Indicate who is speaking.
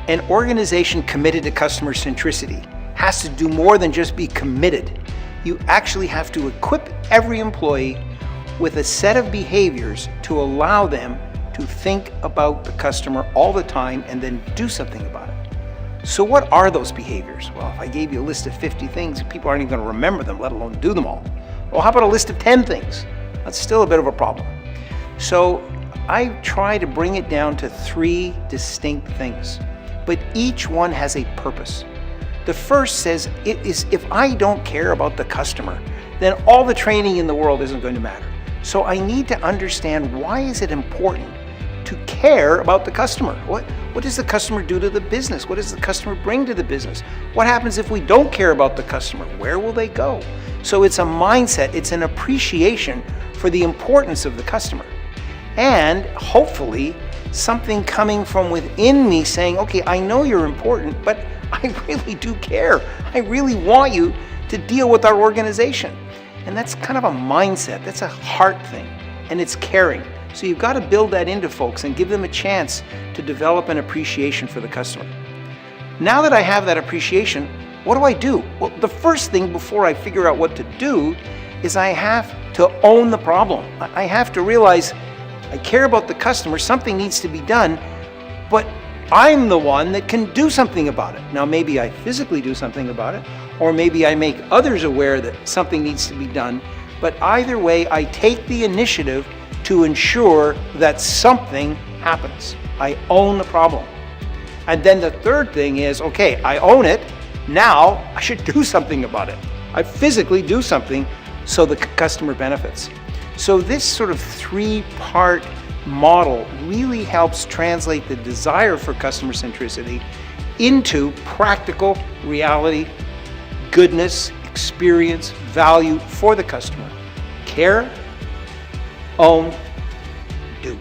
Speaker 1: An organization committed to customer centricity has to do more than just be committed. You actually have to equip every employee with a set of behaviors to allow them to think about the customer all the time and then do something about it. So what are those behaviors? Well, if I gave you a list of 50 things, people aren't even going to remember them, let alone do them all. Well, how about a list of 10 things? That's still a bit of a problem. So I try to bring it down to 3 distinct things, but each one has a purpose. The first says, if I don't care about the customer, then all the training in the world isn't going to matter. So I need to understand, why is it important to care about the customer? What does the customer do to the business? What does the customer bring to the business? What happens if we don't care about the customer? Where will they go? So it's a mindset, it's an appreciation for the importance of the customer. And hopefully something coming from within me saying, okay, I know you're important, but I really do care. I really want you to deal with our organization. And that's kind of a mindset, that's a heart thing, and it's caring. So you've got to build that into folks and give them a chance to develop an appreciation for the customer. Now that I have that appreciation, what do? Well, the first thing before I figure out what to do is I have to own the problem. I have to realize I care about the customer, something needs to be done, but I'm the one that can do something about it. Now, maybe I physically do something about it, or maybe I make others aware that something needs to be done, but either way, I take the initiative to ensure that something happens. I own the problem. And then the third thing is, okay, I own it, now I should do something about it. I physically do something so the customer benefits. So this sort of 3-part model really helps translate the desire for customer centricity into practical reality, goodness, experience, value for the customer. Care, own, do.